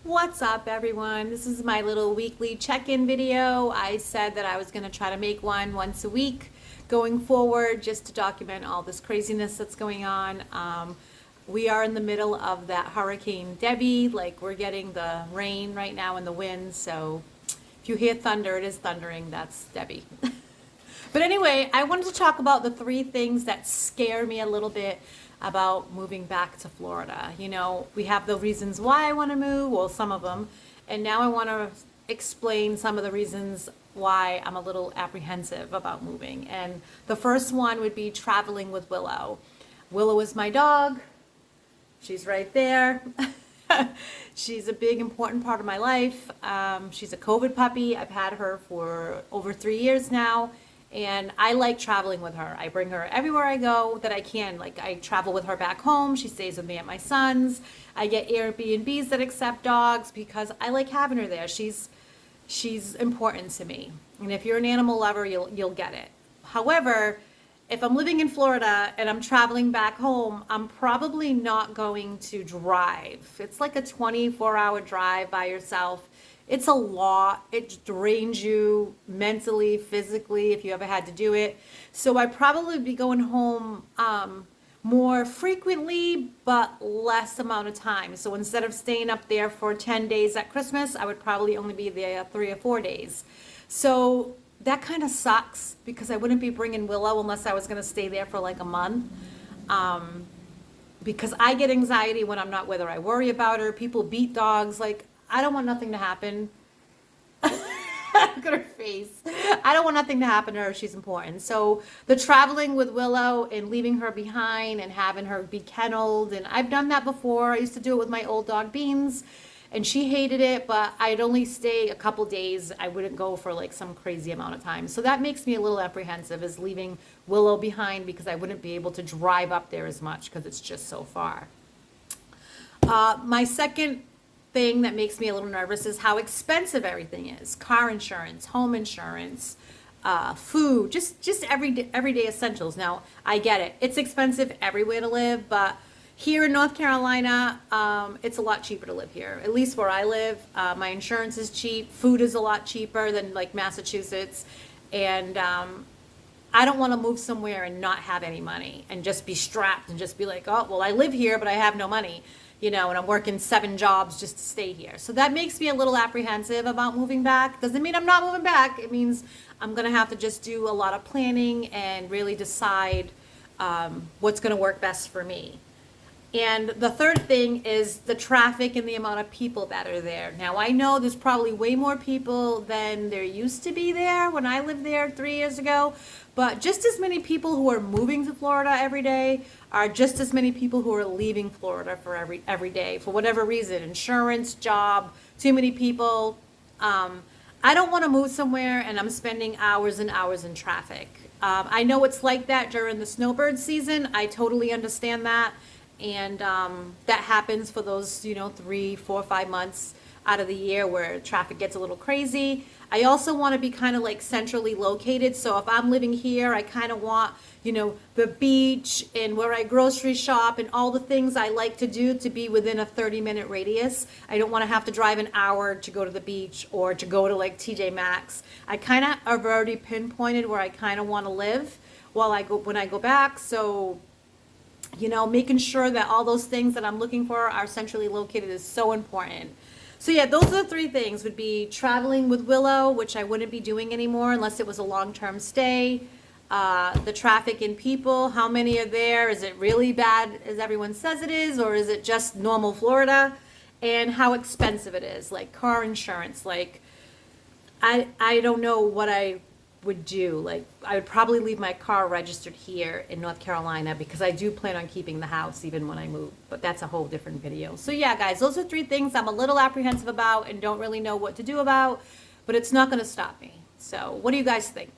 What's up, everyone? This is my little weekly check-in video. I said that I was going to try to make one once a week going forward just to document all this craziness that's going on. We are in the middle of that Hurricane Debbie. Like, we're getting the rain right now and the wind, so if you hear thunder, it is thundering. That's Debbie. But anyway, I wanted to talk about the three things that scare me a little bit about moving back to Florida. You know, we have the reasons why I want to move, well, some of them, and now I want to explain some of the reasons why I'm a little apprehensive about moving. And the first one would be traveling with Willow. Willow is my dog. She's right there. She's a big, important part of my life. She's a COVID puppy. I've had her for over 3 years now. And I like traveling with her. I bring her everywhere I go that I can. Like, I travel with her back home. She stays with me at my son's. I get Airbnbs that accept dogs because I like having her there. She's important to me. And if you're an animal lover, you'll get it. However, if I'm living in Florida and I'm traveling back home, I'm probably not going to drive. It's like a 24-hour drive by yourself. It's a lot. It drains you mentally, physically, if you ever had to do it. So I'd probably be going home more frequently, but less amount of time. So instead of staying up there for 10 days at Christmas, I would probably only be there 3 or 4 days. So that kind of sucks because I wouldn't be bringing Willow unless I was going to stay there for like a month. Because I get anxiety when I'm not with her. I worry about her. People beat dogs. Like, I don't want nothing to happen. Look at her face. I don't want nothing to happen to her. She's important. So the traveling with Willow and leaving her behind and having her be kenneled, and I've done that before. I used to do it with my old dog Beans, and she hated it, but I'd only stay a couple days. I wouldn't go for like some crazy amount of time. So that makes me a little apprehensive, is leaving Willow behind, because I wouldn't be able to drive up there as much because it's just so far. My second thing that makes me a little nervous is how expensive everything is. Car insurance, home insurance, food, just everyday essentials. Now, I get it. It's expensive everywhere to live, but here in North Carolina, it's a lot cheaper to live here. At least where I live, my insurance is cheap. Food is a lot cheaper than like Massachusetts. And I don't want to move somewhere and not have any money and just be strapped and just be like, oh, well, I live here, but I have no money. You know, and I'm working 7 jobs just to stay here. So that makes me a little apprehensive about moving back. Doesn't mean I'm not moving back. It means I'm going to have to just do a lot of planning and really decide what's going to work best for me. And the third thing is the traffic and the amount of people that are there. Now, I know there's probably way more people than there used to be there when I lived there 3 years ago, but just as many people who are moving to Florida every day are just as many people who are leaving Florida for every day for whatever reason. Insurance, job, too many people. I don't want to move somewhere and I'm spending hours and hours in traffic. I know it's like that during the snowbird season. I totally understand that. And that happens for those, 3, 4, 5 months out of the year where traffic gets a little crazy. I also want to be kind of like centrally located. So if I'm living here, I kind of want, the beach and where I grocery shop and all the things I like to do to be within a 30-minute radius. I don't want to have to drive an hour to go to the beach or to go to like TJ Maxx. I kind of have already pinpointed where I kind of want to live when I go back. So making sure that all those things that I'm looking for are centrally located is so important. So yeah, those are the 3 things. Would be traveling with Willow, which I wouldn't be doing anymore unless it was a long-term stay. The traffic and people, how many are there? Is it really bad as everyone says it is, or is it just normal Florida? And how expensive it is, like car insurance. Like, I don't know what I would do. Like, I would probably leave my car registered here in North Carolina because I do plan on keeping the house even when I move, but that's a whole different video. So yeah, guys, those are 3 things I'm a little apprehensive about and don't really know what to do about, but it's not going to stop me. So what do you guys think?